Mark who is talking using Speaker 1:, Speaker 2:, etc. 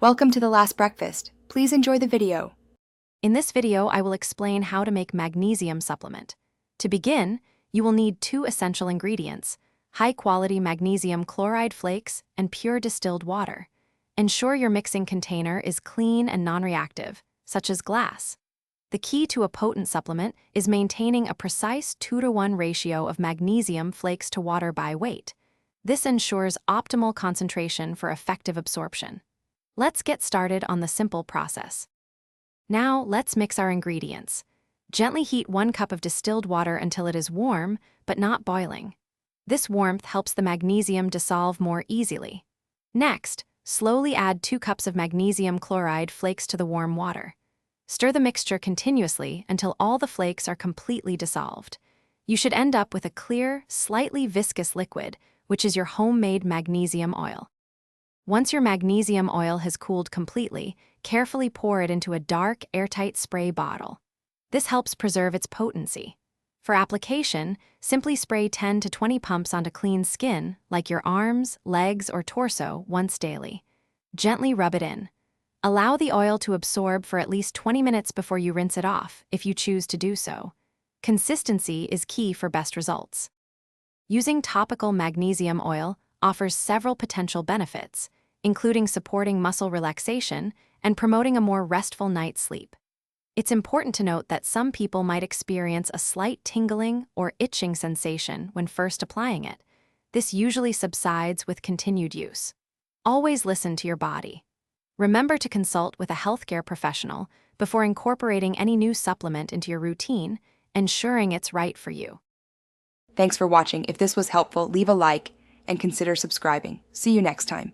Speaker 1: Welcome to the last breakfast. Please enjoy the video.
Speaker 2: In this video, I will explain how to make magnesium supplement. To begin, you will need two essential ingredients: high-quality magnesium chloride flakes and pure distilled water. Ensure your mixing container is clean and non-reactive, such as glass. The key to a potent supplement is maintaining a precise 2-to-1 ratio of magnesium flakes to water by weight. This ensures optimal concentration for effective absorption. Let's get started on the simple process. Now, let's mix our ingredients. Gently heat 1 cup of distilled water until it is warm, but not boiling. This warmth helps the magnesium dissolve more easily. Next, slowly add 2 cups of magnesium chloride flakes to the warm water. Stir the mixture continuously until all the flakes are completely dissolved. You should end up with a clear, slightly viscous liquid, which is your homemade magnesium oil. Once your magnesium oil has cooled completely, carefully pour it into a dark, airtight spray bottle. This helps preserve its potency. For application, simply spray 10 to 20 pumps onto clean skin, like your arms, legs, or torso, once daily. Gently rub it in. Allow the oil to absorb for at least 20 minutes before you rinse it off, if you choose to do so. Consistency is key for best results. Using topical magnesium oil offers several potential benefits, including supporting muscle relaxation and promoting a more restful night's sleep. It's important to note that some people might experience a slight tingling or itching sensation when first applying it. This usually subsides with continued use. Always listen to your body. Remember to consult with a healthcare professional before incorporating any new supplement into your routine, ensuring it's right for you.
Speaker 1: Thanks for watching. If this was helpful, leave a like and consider subscribing. See you next time.